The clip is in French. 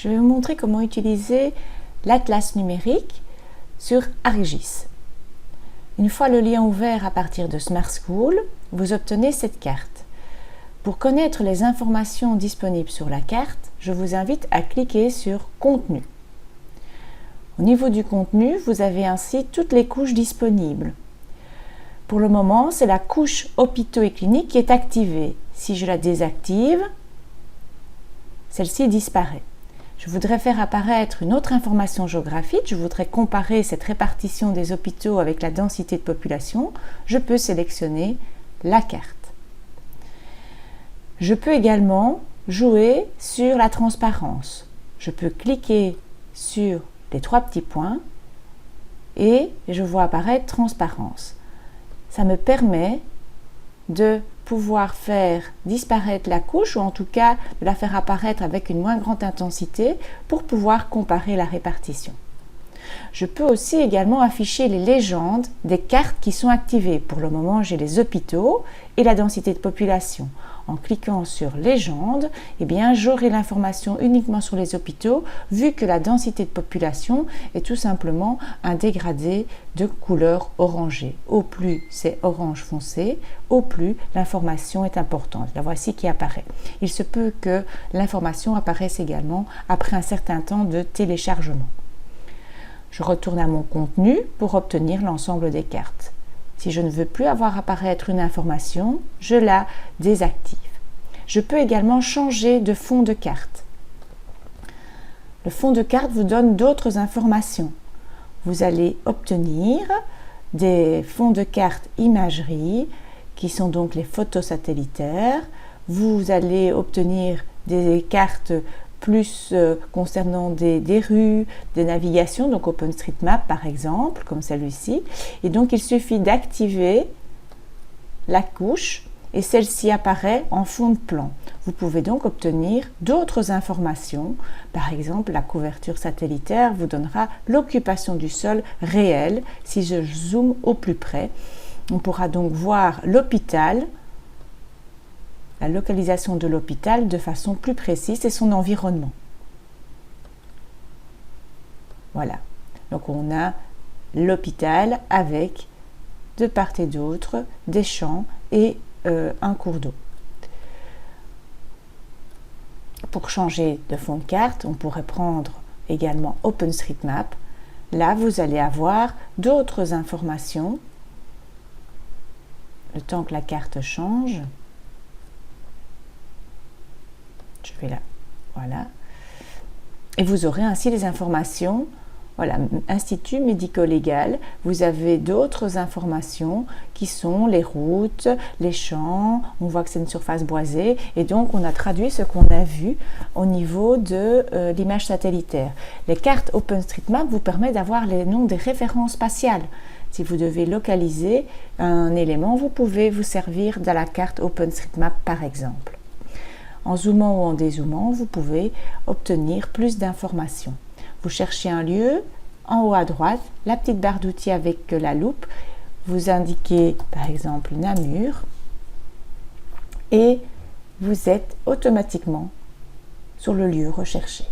je vais vous montrer comment utiliser l'atlas numérique sur ArcGIS. Une fois le lien ouvert à partir de Smart School, vous obtenez cette carte. Pour connaître les informations disponibles sur la carte, je vous invite à cliquer sur Contenu. Au niveau du contenu, vous avez ainsi toutes les couches disponibles. Pour le moment, c'est la couche hôpitaux et cliniques qui est activée. Si je la désactive, celle-ci disparaît. Je voudrais faire apparaître une autre information géographique. Je voudrais comparer cette répartition des hôpitaux avec la densité de population. Je peux sélectionner la carte. Je peux également jouer sur la transparence. Je peux cliquer sur les trois petits points et je vois apparaître transparence. Ça me permet de pouvoir faire disparaître la couche ou en tout cas de la faire apparaître avec une moins grande intensité pour pouvoir comparer la répartition. Je peux aussi également afficher les légendes des cartes qui sont activées. Pour le moment, j'ai les hôpitaux et la densité de population. En cliquant sur légende, eh bien, j'aurai l'information uniquement sur les hôpitaux vu que la densité de population est tout simplement un dégradé de couleur orangée. Au plus c'est orange foncé, au plus l'information est importante. La voici qui apparaît. Il se peut que l'information apparaisse également après un certain temps de téléchargement. Je retourne à mon contenu pour obtenir l'ensemble des cartes. Si je ne veux plus avoir apparaître une information, je la désactive. Je peux également changer de fond de carte. Le fond de carte vous donne d'autres informations. Vous allez obtenir des fonds de carte imagerie qui sont donc les photos satellitaires. Vous allez obtenir des cartes plus concernant des rues, des navigations, donc OpenStreetMap par exemple, comme celui-ci. Et donc il suffit d'activer la couche et celle-ci apparaît en fond de plan. Vous pouvez donc obtenir d'autres informations. Par exemple, la couverture satellitaire vous donnera l'occupation du sol réelle. Si je zoome au plus près, on pourra donc voir l'hôpital, la localisation de l'hôpital de façon plus précise et son environnement. Voilà, donc on a l'hôpital avec de part et d'autre des champs et un cours d'eau. Pour changer de fond de carte, on pourrait prendre également OpenStreetMap. Là, vous allez avoir d'autres informations le temps que la carte change. Je vais là, voilà. Et vous aurez ainsi les informations, voilà, Institut médico-légal. Vous avez d'autres informations qui sont les routes, les champs. On voit que c'est une surface boisée. Et donc, on a traduit ce qu'on a vu au niveau de l'image satellitaire. Les cartes OpenStreetMap vous permettent d'avoir les noms des références spatiales. Si vous devez localiser un élément, vous pouvez vous servir de la carte OpenStreetMap par exemple. En zoomant ou en dézoomant, vous pouvez obtenir plus d'informations. Vous cherchez un lieu, en haut à droite, la petite barre d'outils avec la loupe, vous indiquez par exemple Namur et vous êtes automatiquement sur le lieu recherché.